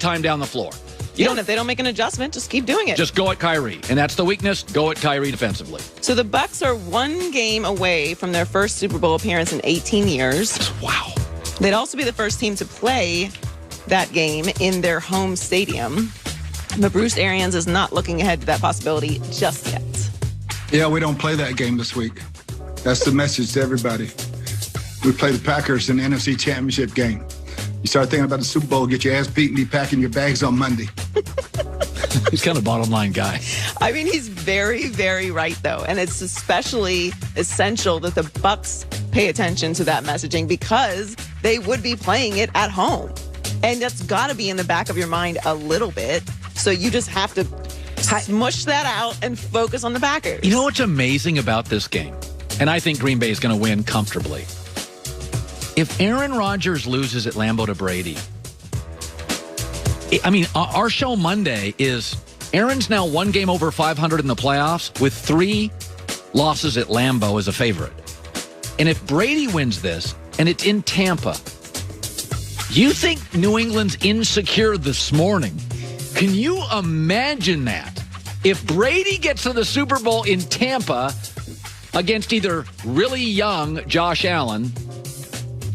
time down the floor. If they don't make an adjustment, just keep doing it. Just go at Kyrie. And that's the weakness. Go at Kyrie defensively. So the Bucks are one game away from their first Super Bowl appearance in 18 years. Wow. They'd also be the first team to play that game in their home stadium. But Bruce Arians is not looking ahead to that possibility just yet. Yeah, we don't play that game this week. That's the message to everybody. We play the Packers in the NFC Championship game. You start thinking about the Super Bowl, get your ass beat, and be packing your bags on Monday. He's kind of a bottom line guy. I mean, he's very, very right, though. And it's especially essential that the Bucks pay attention to that messaging because they would be playing it at home. And that's got to be in the back of your mind a little bit. So you just have to mush that out and focus on the Packers. You know what's amazing about this game? And I think Green Bay is going to win comfortably. If Aaron Rodgers loses at Lambeau to Brady, I mean, our show Monday is Aaron's now one game over 500 in the playoffs with 3 losses at Lambeau as a favorite. And if Brady wins this and it's in Tampa, you think New England's insecure this morning? Can you imagine that? If Brady gets to the Super Bowl in Tampa against either really young Josh Allen,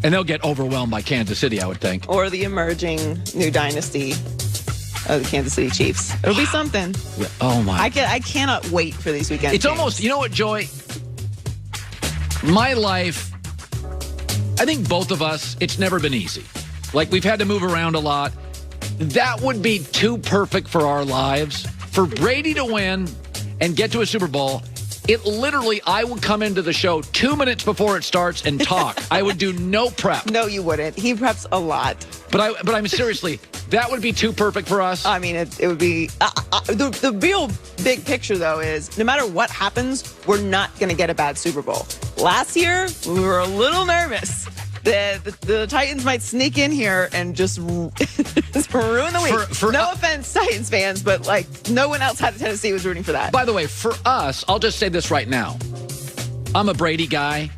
and they'll get overwhelmed by Kansas City, I would think. Or the emerging new dynasty of the Kansas City Chiefs. It'll be something. Yeah. Oh, my. I cannot wait for these weekends. It's almost, you know what, Joy? My life, I think both of us, it's never been easy. Like, we've had to move around a lot. That would be too perfect for our lives. For Brady to win and get to a Super Bowl, it literally, I would come into the show 2 minutes before it starts and talk. I would do no prep. No, you wouldn't. He preps a lot. But I'm seriously, that would be too perfect for us. I mean, it would be. The real big picture, though, is no matter what happens, we're not going to get a bad Super Bowl. Last year, we were a little nervous. The Titans might sneak in here and just ruin the week. No offense, Titans fans, but like no one outside of Tennessee was rooting for that. By the way, for us, I'll just say this right now. I'm a Brady guy,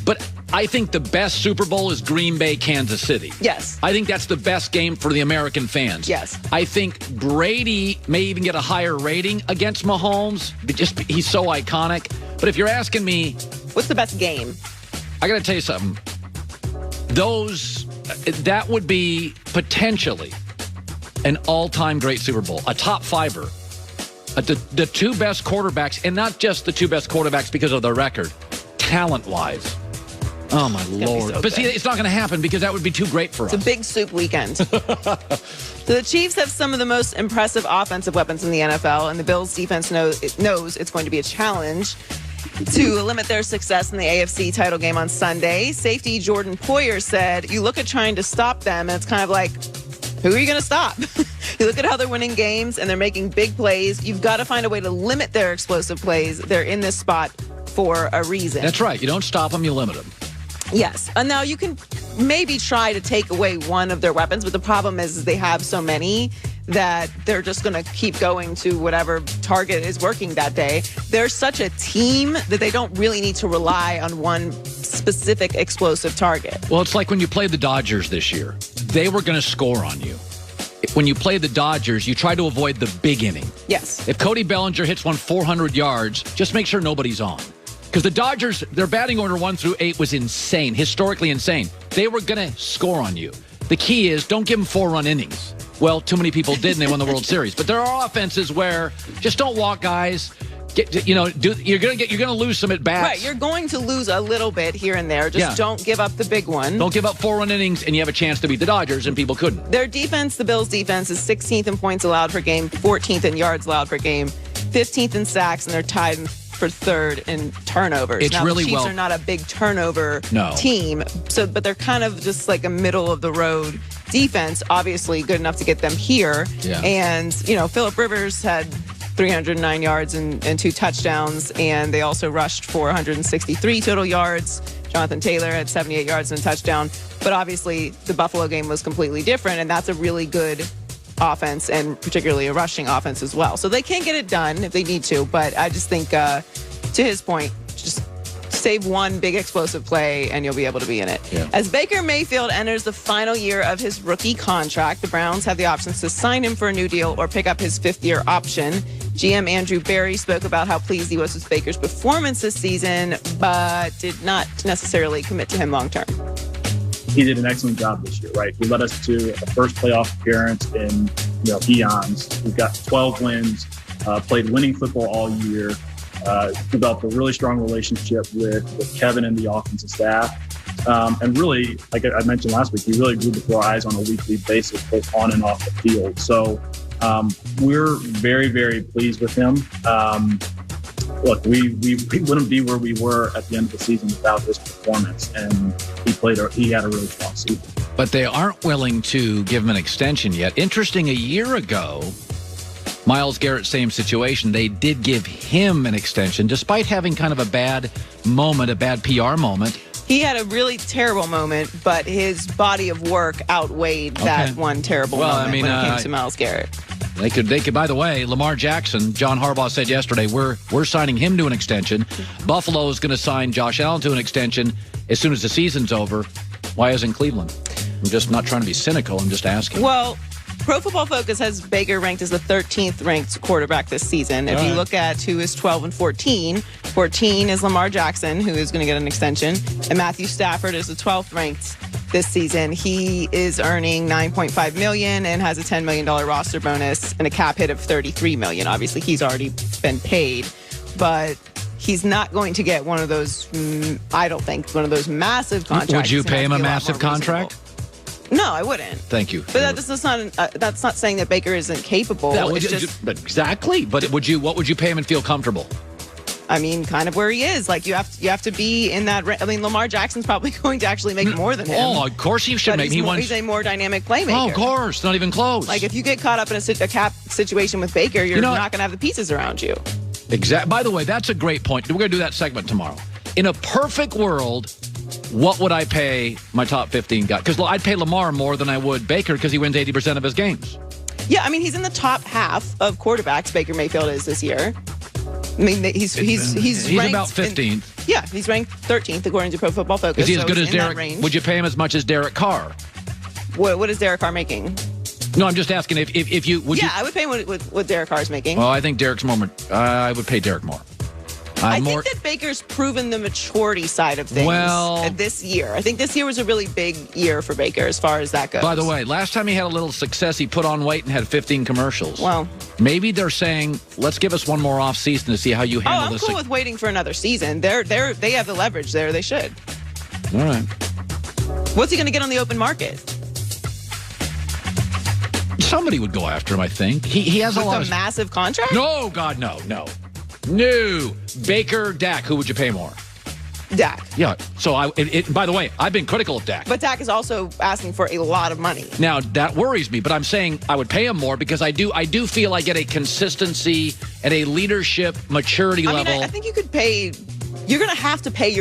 but I think the best Super Bowl is Green Bay, Kansas City. Yes. I think that's the best game for the American fans. Yes. I think Brady may even get a higher rating against Mahomes. He's so iconic. But if you're asking me, what's the best game? I got to tell you something. That would be potentially an all-time great Super Bowl, a top fiver. The 2 best quarterbacks, and not just the 2 best quarterbacks because of their record, talent-wise. Oh, my Lord. But see, it's not going to happen because that would be too great for us. It's a big soup weekend. So the Chiefs have some of the most impressive offensive weapons in the NFL, and the Bills' defense knows it's going to be a challenge to limit their success in the AFC title game on Sunday. Safety Jordan Poyer said, you look at trying to stop them, and it's kind of like, who are you going to stop? You look at how they're winning games, and they're making big plays. You've got to find a way to limit their explosive plays. They're in this spot for a reason. That's right. You don't stop them, you limit them. Yes. And now you can maybe try to take away one of their weapons, but the problem is they have so many that they're just going to keep going to whatever target is working that day. They're such a team that they don't really need to rely on one specific explosive target. Well, it's like when you played the Dodgers this year. They were going to score on you. When you play the Dodgers, you try to avoid the big inning. Yes. If Cody Bellinger hits one 400 yards, just make sure nobody's on. Because the Dodgers, their batting order 1 through 8 was insane, historically insane. They were going to score on you. The key is don't give them 4-run innings. Well, too many people did, and they won the World Series. But there are offenses where just don't walk guys. You're gonna lose some at bats. Right, you're going to lose a little bit here and there. Just don't give up the big one. Don't give up 4-run innings, and you have a chance to beat the Dodgers, and people couldn't. Their defense, the Bills' defense, is 16th in points allowed per game, 14th in yards allowed per game, 15th in sacks, and they're tied for 3rd in turnovers. It's now, really the Chiefs are not a big turnover team, but they're kind of just like a middle of the road defense. Obviously, good enough to get them here. Yeah. And Phillip Rivers had 309 yards and 2 touchdowns, and they also rushed for 163 total yards. Jonathan Taylor had 78 yards and a touchdown. But obviously, the Buffalo game was completely different, and that's a really good offense, and particularly a rushing offense as well. So they can get it done if they need to, but I just think, to his point, just Save one big explosive play, and you'll be able to be in it. Yeah. As Baker Mayfield enters the final year of his rookie contract, the Browns have the options to sign him for a new deal or pick up his fifth-year option. GM Andrew Berry spoke about how pleased he was with Baker's performance this season, but did not necessarily commit to him long-term. He did an excellent job this year, right? He led us to a first playoff appearance in eons. We've got 12 wins, played winning football all year, developed a really strong relationship with Kevin and the offensive staff. And really, like I mentioned last week, he really grew before our eyes on a weekly basis, both on and off the field. So we're very, very pleased with him. Look, we wouldn't be where we were at the end of the season without his performance, and he had a really strong season. But they aren't willing to give him an extension yet. Interesting, a year ago, Myles Garrett, same situation. They did give him an extension, despite having kind of a bad moment, a bad PR moment. He had a really terrible moment, but his body of work outweighed that one terrible moment when it came to Myles Garrett. They could. By the way, Lamar Jackson, John Harbaugh said yesterday, we're signing him to an extension. Buffalo is going to sign Josh Allen to an extension as soon as the season's over. Why isn't Cleveland? I'm just not trying to be cynical. I'm just asking. Well, Pro Football Focus has Baker ranked as the 13th ranked quarterback this season. If you look at who is 12 and 14, 14 is Lamar Jackson, who is going to get an extension, and Matthew Stafford is the 12th ranked this season. He is earning $9.5 million and has a $10 million roster bonus and a cap hit of $33 million. Obviously, he's already been paid, but he's not going to get one of those, I don't think, one of those massive contracts. Would you pay him a massive contract? No, I wouldn't. Thank you. But that's not saying that Baker isn't capable. Exactly. But what would you pay him and feel comfortable? I mean, kind of where he is. Like, you have to be in that. I mean, Lamar Jackson's probably going to actually make more than him. Oh, of course he should make. He's a more dynamic playmaker. Oh, of course, not even close. Like, if you get caught up in a cap situation with Baker, you're not going to have the pieces around you. Exactly. By the way, that's a great point. We're going to do that segment tomorrow. In a perfect world, what would I pay my top 15 guy? Because I'd pay Lamar more than I would Baker because he wins 80% of his games. Yeah, I mean, he's in the top half of quarterbacks. Baker Mayfield is this year. I mean, he's ranked about 15th. Yeah, he's ranked 13th according to Pro Football Focus. Is he as good as Derek? Would you pay him as much as Derek Carr? What is Derek Carr making? No, I'm just asking if you would. Yeah, I would pay him what Derek Carr's making. Well, I think Derek's more. I would pay Derek more. I think that Baker's proven the maturity side of things this year. I think this year was a really big year for Baker as far as that goes. By the way, last time he had a little success, he put on weight and had 15 commercials. Well, maybe they're saying, let's give us one more off season to see how you handle this. I'm cool with waiting for another season. They have the leverage there. They should. All right. What's he going to get on the open market? Somebody would go after him, I think. He has a lot of massive contract? No, God, no. Baker, Dak, who would you pay more? Dak. Yeah. So, by the way, I've been critical of Dak. But Dak is also asking for a lot of money. Now, that worries me, but I'm saying I would pay him more because I do feel I get a consistency and a leadership maturity level. I think you could pay – you're going to have to pay your